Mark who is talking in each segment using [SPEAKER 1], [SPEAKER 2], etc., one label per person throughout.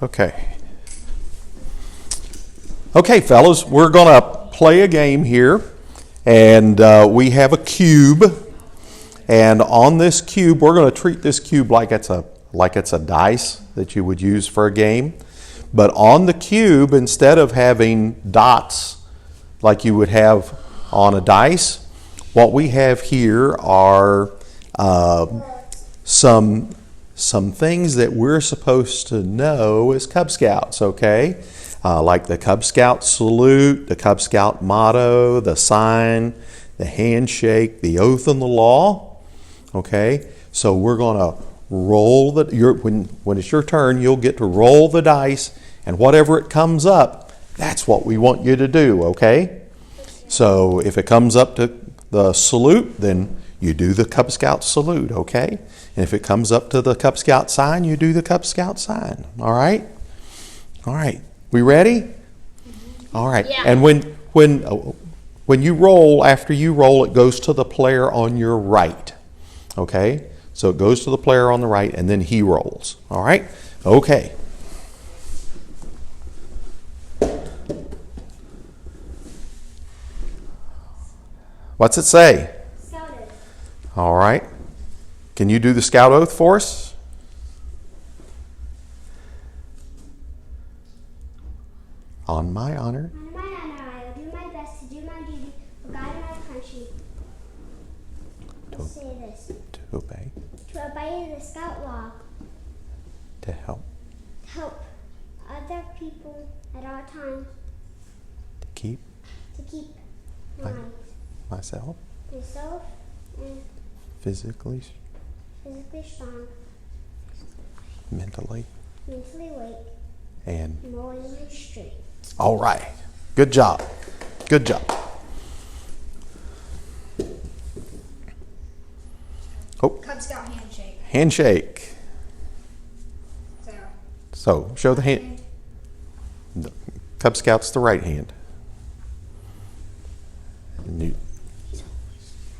[SPEAKER 1] Okay. Okay, fellas, we're going to play a game here, and we have a cube, and on this cube, we're going to treat this cube like it's a dice that you would use for a game. But on the cube, instead of having dots like you would have on a dice, what we have here are some things that we're supposed to know as Cub Scouts, okay? Like the Cub Scout Salute, the Cub Scout Motto, the sign, the handshake, the oath and the law, okay? So we're going to roll when it's your turn, you'll get to roll the dice, and whatever it comes up, that's what we want you to do, okay? So if it comes up to the salute, then you do the Cub Scout salute, okay? And if it comes up to the Cub Scout sign, you do the Cub Scout sign, all right? All right, we ready? All right,
[SPEAKER 2] yeah.
[SPEAKER 1] And when you roll, after you roll, it goes to the player on your right, okay? So it goes to the player on the right, and then he rolls, all right? Okay. What's it say?
[SPEAKER 2] Scout oath.
[SPEAKER 1] All right. Can you do the Scout oath for us? On my honor.
[SPEAKER 2] On my honor, I will do my best to do my duty for God and my country. Let's say this.
[SPEAKER 1] To obey.
[SPEAKER 2] To obey the Scout law.
[SPEAKER 1] To help.
[SPEAKER 2] Help other people at all times.
[SPEAKER 1] To keep.
[SPEAKER 2] To keep
[SPEAKER 1] Myself.
[SPEAKER 2] myself and
[SPEAKER 1] Physically.
[SPEAKER 2] strong.
[SPEAKER 1] Mentally.
[SPEAKER 2] Mentally weak.
[SPEAKER 1] And.
[SPEAKER 2] Morally straight.
[SPEAKER 1] All right. Good job. Good job. Oh.
[SPEAKER 3] Cub Scout handshake.
[SPEAKER 1] Handshake. So show the hand. Cub Scout's the right hand. And you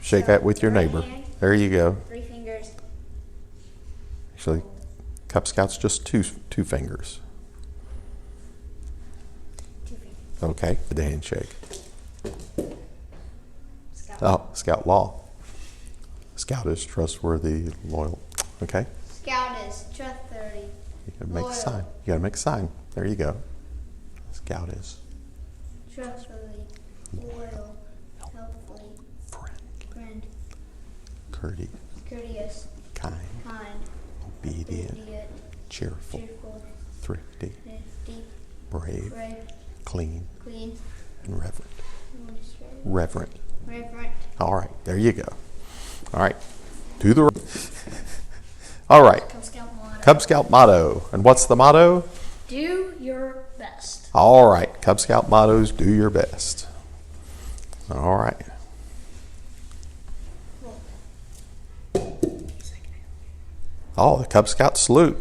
[SPEAKER 1] shake that with your neighbor. There you go.
[SPEAKER 3] 3 fingers.
[SPEAKER 1] Actually, Cub Scout's just two fingers.
[SPEAKER 3] 2 fingers.
[SPEAKER 1] Okay, the handshake.
[SPEAKER 3] Scout.
[SPEAKER 1] Oh, Scout law. Scout is trustworthy, loyal. Okay.
[SPEAKER 3] Scout is trustworthy.
[SPEAKER 1] You gotta make
[SPEAKER 3] Loyal.
[SPEAKER 1] a sign. You gotta make a sign. There you go. Scout is
[SPEAKER 3] Trustworthy. Loyal. Helpful. Friend. Courteous.
[SPEAKER 1] kind, obedient, cheerful, thrifty, brave, clean, and reverent. Reverent. All right, there you go. All right, do the. All right,
[SPEAKER 3] Cub Scout motto.
[SPEAKER 1] Cub Scout motto. And what's the motto?
[SPEAKER 3] Do your best.
[SPEAKER 1] All right, Cub Scout mottos, do your best. All right. Oh, the Cub Scout salute.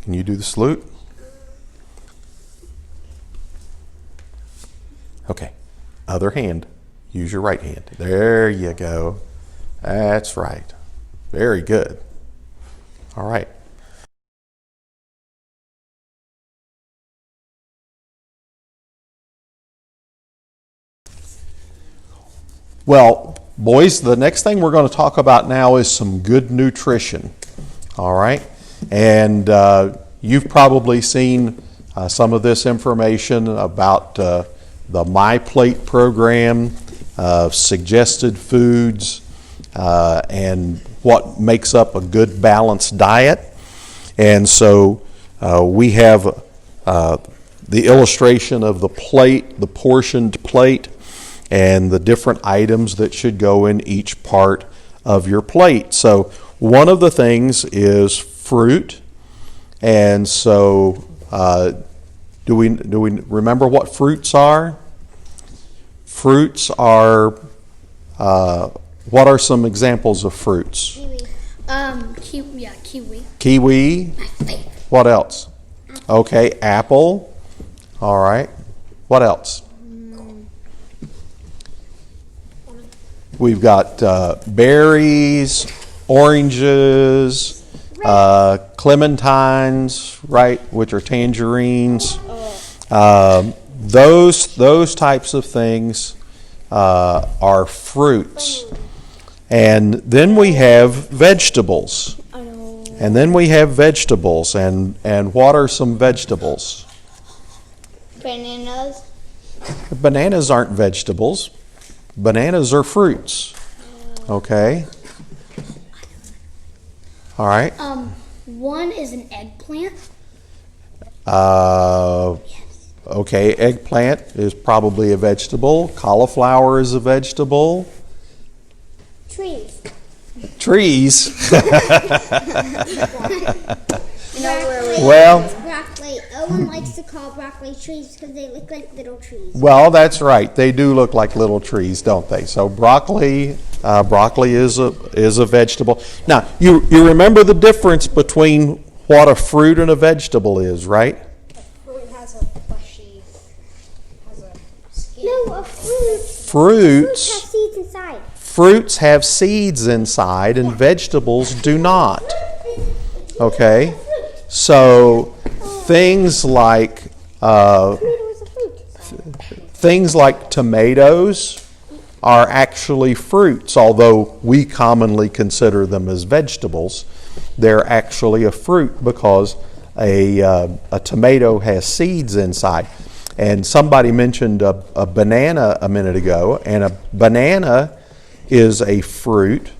[SPEAKER 1] Can you do the salute? Okay. Other hand. Use your right hand. There you go. That's right. Very good. All right. Well, boys, the next thing we're going to talk about now is some good nutrition. All right? And you've probably seen some of this information about the My Plate program, suggested foods, and what makes up a good balanced diet. And so we have the illustration of the plate, the portioned plate, and the different items that should go in each part of your plate. So one of the things is fruit. And so do we remember what fruits are? Fruits are, what are some examples of fruits?
[SPEAKER 2] Kiwi.
[SPEAKER 1] Kiwi. What else? Okay, apple. All right. What else? We've got berries, oranges, clementines, right, which are tangerines. Those types of things are fruits. And then we have vegetables. And then we have vegetables. And what are some vegetables?
[SPEAKER 3] Bananas.
[SPEAKER 1] Bananas aren't vegetables. Bananas are fruits. Okay. All right.
[SPEAKER 3] One is an eggplant.
[SPEAKER 1] Okay, eggplant is probably a vegetable. Cauliflower is a vegetable.
[SPEAKER 2] Trees.
[SPEAKER 1] Trees.
[SPEAKER 2] Broccoli.
[SPEAKER 1] Well,
[SPEAKER 2] Broccoli. Owen likes to call broccoli trees because they look like little trees.
[SPEAKER 1] well, that's right. They do look like little trees, don't they? So broccoli is a vegetable. Now, you remember the difference between what a fruit and a vegetable is, right?
[SPEAKER 3] Fruit has a fleshy, has a skin.
[SPEAKER 2] No, a fruit.
[SPEAKER 1] Fruits
[SPEAKER 2] Fruits have seeds inside.
[SPEAKER 1] fruits have seeds inside and vegetables do not. Okay? So things like
[SPEAKER 2] Tomato is a fruit.
[SPEAKER 1] things like tomatoes are actually fruits, although we commonly consider them as vegetables. They're actually a fruit because a tomato has seeds inside. And somebody mentioned a banana a minute ago, and a banana is a fruit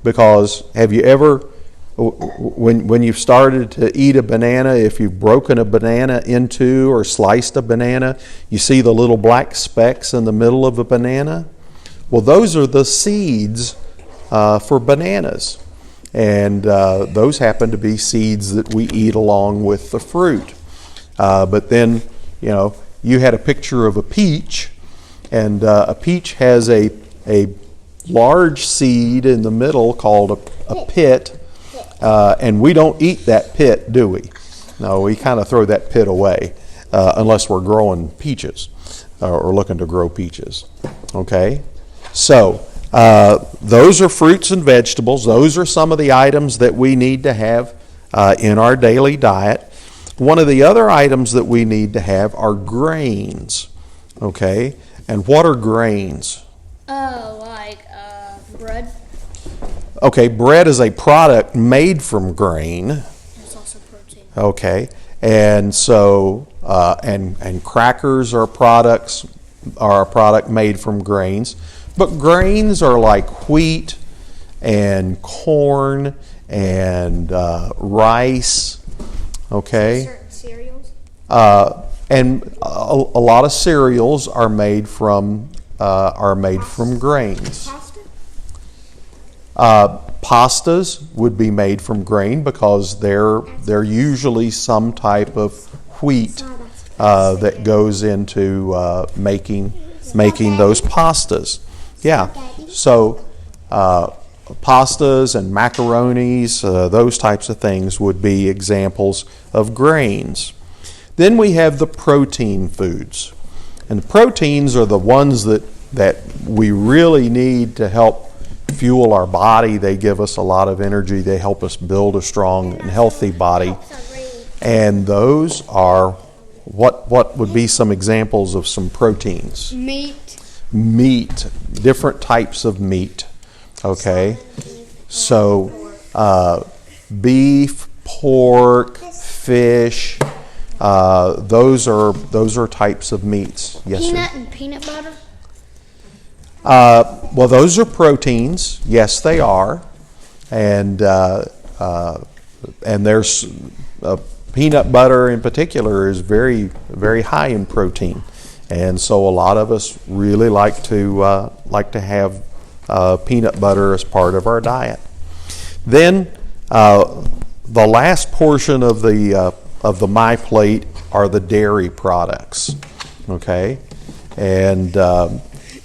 [SPEAKER 1] because have you ever, when you've started to eat a banana, if you've broken a banana into or sliced a banana, you see the little black specks in the middle of a banana? Well, those are the seeds for bananas. And those happen to be seeds that we eat along with the fruit. But then, you had a picture of a peach, and a peach has a large seed in the middle called a pit, and we don't eat that pit, do we? No, we kind of throw that pit away unless we're growing peaches or looking to grow peaches. Okay? So, those are fruits and vegetables. Those are some of the items that we need to have in our daily diet. One of the other items that we need to have are grains. Okay? And what are grains?
[SPEAKER 3] Oh, like bread.
[SPEAKER 1] Okay, bread is a product made from grain.
[SPEAKER 3] It's also protein.
[SPEAKER 1] Okay, and so and crackers are a product made from grains, but grains are like wheat and corn and rice. Okay,
[SPEAKER 3] Certain cereals.
[SPEAKER 1] and a lot of cereals are made from grains. Pastas would be made from grain because they're usually some type of wheat that goes into making those pastas. Yeah, so pastas and macaronis, those types of things would be examples of grains. Then we have the protein foods, and the proteins are the ones that we really need to help fuel our body. They give us a lot of energy. They help us build a strong and healthy body. And those are what would be some examples of some proteins? Meat, different types of meat. Okay, so beef, pork, fish. Those are types of meats. Yes,
[SPEAKER 3] Peanut
[SPEAKER 1] sir.
[SPEAKER 3] and peanut butter.
[SPEAKER 1] Well, those are proteins. Yes, they are, and there's peanut butter in particular is very, very high in protein, and so a lot of us really like to have peanut butter as part of our diet. Then the last portion of the My Plate are the dairy products. Okay, and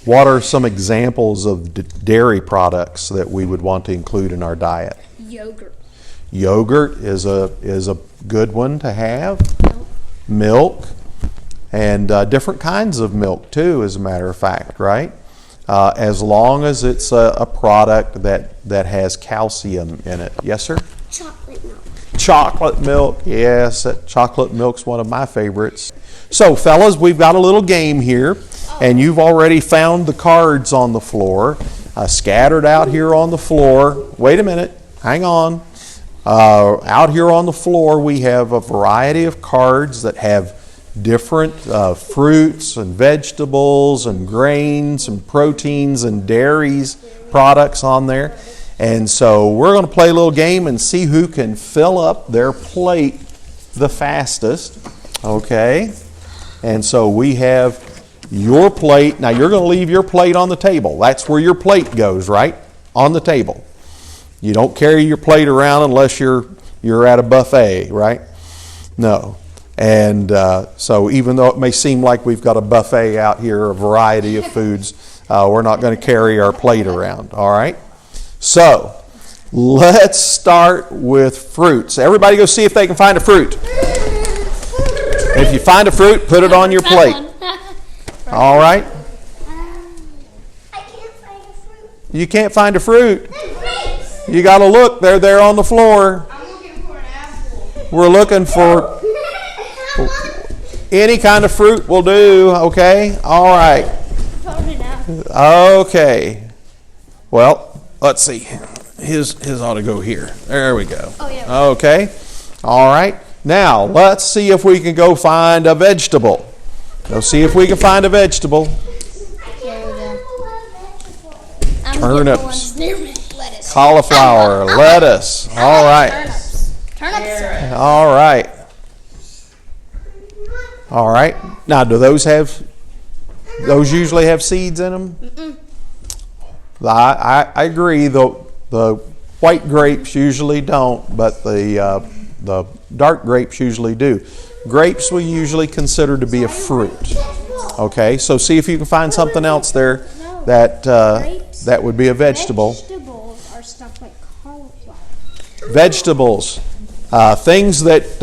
[SPEAKER 1] what are some examples of dairy products that we would want to include in our diet?
[SPEAKER 3] Yogurt.
[SPEAKER 1] Yogurt is a good one to have. Milk, and different kinds of milk too, as a matter of fact, right? As long as it's a product that has calcium in it. Yes, sir?
[SPEAKER 2] chocolate milk.
[SPEAKER 1] Chocolate milk, yes, that chocolate milk's one of my favorites. So, fellas, we've got a little game here, and you've already found the cards on the floor, scattered out here on the floor. Wait a minute, hang on. Out here on the floor, we have a variety of cards that have different fruits and vegetables and grains and proteins and dairies products on there. And so we're going to play a little game and see who can fill up their plate the fastest. Okay? And so we have your plate. Now you're going to leave your plate on the table. That's where your plate goes, right? On the table. You don't carry your plate around unless you're at a buffet, right? No. And so even though it may seem like we've got a buffet out here, a variety of foods, we're not going to carry our plate around, all right? So let's start with fruits. Everybody go see if they can find a fruit. If you find a fruit, put it on your plate. All right?
[SPEAKER 2] I can't find a fruit.
[SPEAKER 1] You can't find a fruit. You got to look. They're there on the floor.
[SPEAKER 3] I'm looking for an apple.
[SPEAKER 1] We're looking for any kind of fruit will do, okay? All right. Okay. Well, let's see. His ought to go here. There we go.
[SPEAKER 3] Oh, yeah.
[SPEAKER 1] Okay. All right. Now, let's see if we can go find a vegetable. Go see if we can find a vegetable. Turnips,
[SPEAKER 3] Lettuce.
[SPEAKER 1] cauliflower, lettuce. All right.
[SPEAKER 3] Turnips.
[SPEAKER 1] All right. All right. Now, do those usually have seeds in them?
[SPEAKER 3] Mm-mm.
[SPEAKER 1] I agree. The white grapes usually don't, but the dark grapes usually do. Grapes we usually consider to be a fruit. Okay, so see if you can find something else there that would be a vegetable.
[SPEAKER 2] Vegetables are stuff like cauliflower.
[SPEAKER 1] Vegetables, things that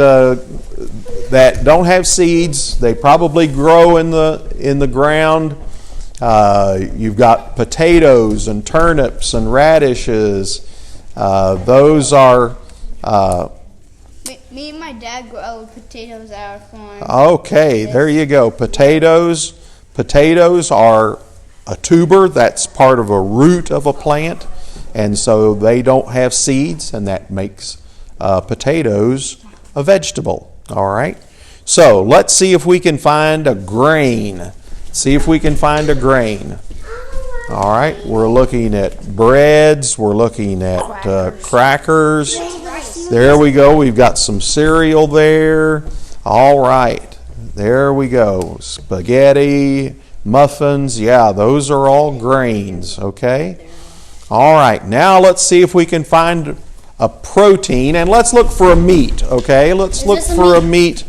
[SPEAKER 1] don't have seeds. They probably grow in the ground. You've got potatoes and turnips and radishes. Those are.
[SPEAKER 3] Me and my dad grow potatoes out of corn.
[SPEAKER 1] Okay, there you go. Potatoes. Potatoes are a tuber. That's part of a root of a plant, and so they don't have seeds, and that makes potatoes a vegetable. All right. So let's see if we can find a grain. See if we can find a grain. All right. We're looking at breads. We're looking at crackers. There we go. We've got some cereal there. All right. There we go. Spaghetti, muffins. Yeah, those are all grains. Okay. All right. Now let's see if we can find a protein, and let's look for a meat. Okay. Let's look for a meat.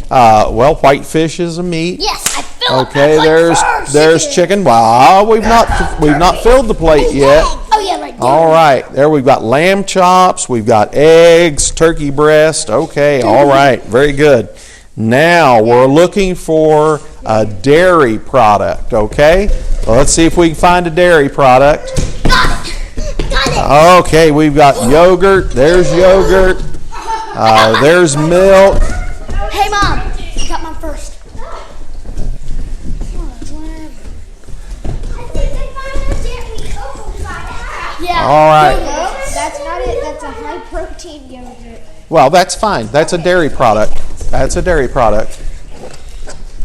[SPEAKER 1] Well, white fish is a meat.
[SPEAKER 3] Yes, I filled
[SPEAKER 1] Okay, there's chicken. Wow, we've not filled the plate yet.
[SPEAKER 3] Oh yeah, right there.
[SPEAKER 1] All right, there we've got lamb chops, we've got eggs, turkey breast. Okay, all right, very good. Now we're looking for a dairy product. Okay, well, let's see if we can find a dairy product.
[SPEAKER 3] Got it.
[SPEAKER 1] Okay, we've got yogurt. There's yogurt. There's milk.
[SPEAKER 3] Hey Mom, you got mine first. Yeah.
[SPEAKER 1] All right.
[SPEAKER 2] No, that's not it. That's a high protein yogurt.
[SPEAKER 1] Well, that's fine. That's a dairy product. That's a dairy product.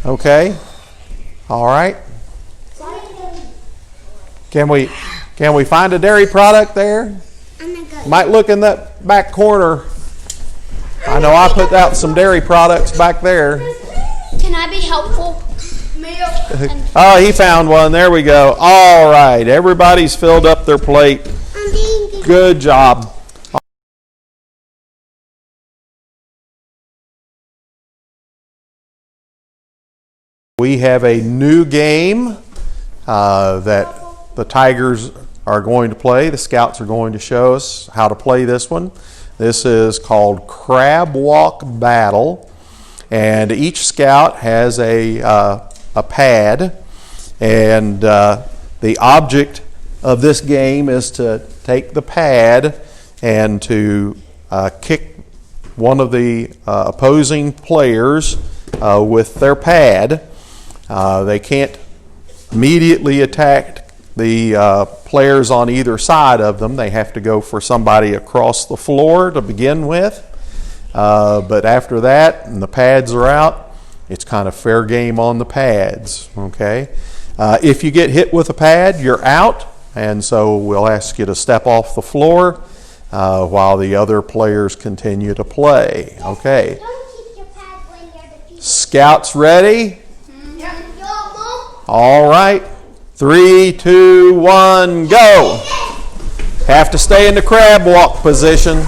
[SPEAKER 1] Okay. All right. Can we find a dairy product there? Might look in that back corner. I know I put out some dairy products back there.
[SPEAKER 3] Can I be helpful? Milk.
[SPEAKER 1] Oh, he found one. There we go. All right. Everybody's filled up their plate. Good job. We have a new game that the Tigers are going to play. The Scouts are going to show us how to play this one. This is called Crab Walk Battle, and each Scout has a pad, and the object of this game is to take the pad and to kick one of the opposing players with their pad. They can't immediately attack the players on either side of them. They have to go for somebody across the floor to begin with. But after that, and the pads are out, it's kind of fair game on the pads, okay? If you get hit with a pad, you're out, and so we'll ask you to step off the floor while the other players continue to play, okay?
[SPEAKER 2] Don't keep your pad when you're defeated.
[SPEAKER 1] Scouts ready?
[SPEAKER 2] Yep.
[SPEAKER 1] All right. 3, 2, 1, go. Have to stay in the crab walk position.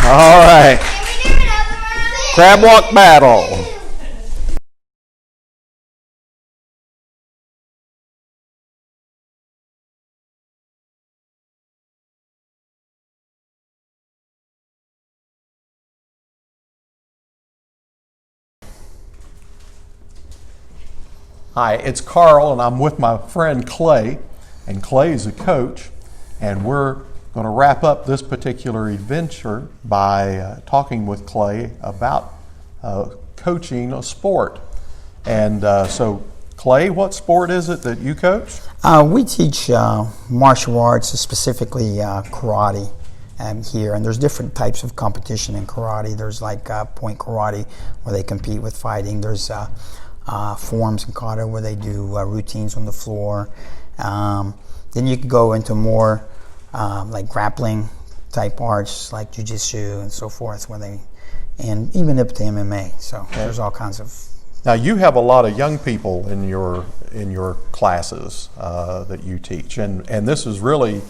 [SPEAKER 1] All right. Crab walk battle. Hi, it's Carl, and I'm with my friend Clay, and Clay is a coach, and we're going to wrap up this particular adventure by talking with Clay about coaching a sport. And so, Clay, what sport is it that you coach?
[SPEAKER 4] We teach martial arts, specifically karate here, and there's different types of competition in karate. There's like point karate where they compete with fighting. There's forms in kata where they do routines on the floor. Then you can go into more like grappling type arts like jiu-jitsu and so forth, and even up to MMA. So there's all kinds of.
[SPEAKER 1] Now you have a lot of young people in your classes that you teach, and this is really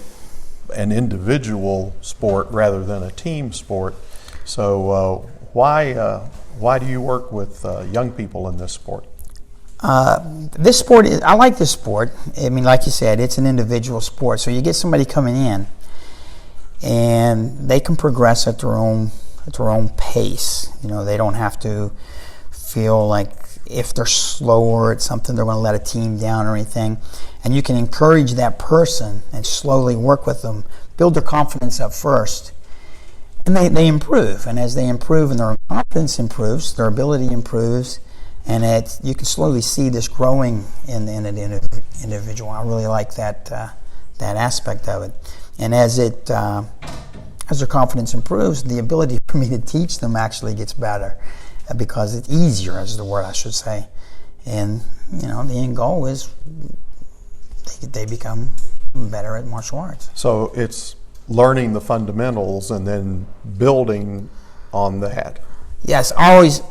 [SPEAKER 1] an individual sport rather than a team sport. So why do you work with young people in this sport?
[SPEAKER 4] This sport, I like this sport. I mean, like you said, it's an individual sport. So you get somebody coming in, and they can progress at their own pace. You know, they don't have to feel like if they're slower at something, they're going to let a team down or anything. And you can encourage that person and slowly work with them, build their confidence up first, and they improve. And as they improve and their confidence improves, their ability improves. And you can slowly see this growing in an individual. I really like that aspect of it. And as their confidence improves, the ability for me to teach them actually gets better, because it's easier, is the word I should say. And the end goal is they become better at martial arts.
[SPEAKER 1] So it's learning the fundamentals and then building on that.
[SPEAKER 4] Yes, always.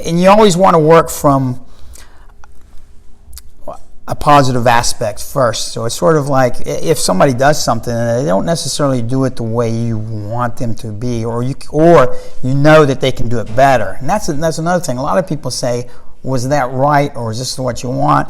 [SPEAKER 4] And you always want to work from a positive aspect first. So it's sort of like if somebody does something and they don't necessarily do it the way you want them to be, or you know that they can do it better. And that's another thing. A lot of people say, was that right, or is this what you want?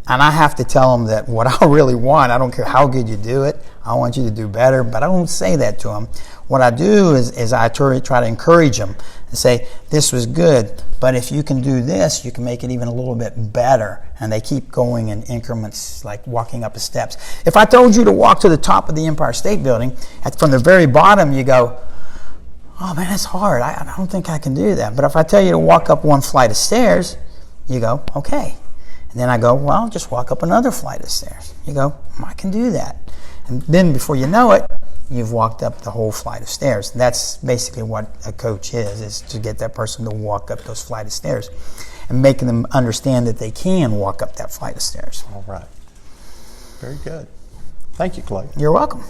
[SPEAKER 4] And I have to tell them that what I really want, I don't care how good you do it, I want you to do better, but I don't say that to them. What I do is I try to encourage them and say, this was good, but if you can do this, you can make it even a little bit better. And they keep going in increments, like walking up the steps. If I told you to walk to the top of the Empire State Building, from the very bottom you go, oh man, that's hard, I don't think I can do that. But if I tell you to walk up one flight of stairs, you go, okay. And then I go, well, just walk up another flight of stairs. You go, I can do that. And then before you know it, you've walked up the whole flight of stairs. That's basically what a coach is to get that person to walk up those flight of stairs and making them understand that they can walk up that flight of stairs.
[SPEAKER 1] All right. Very good. Thank you, Clay.
[SPEAKER 4] You're welcome.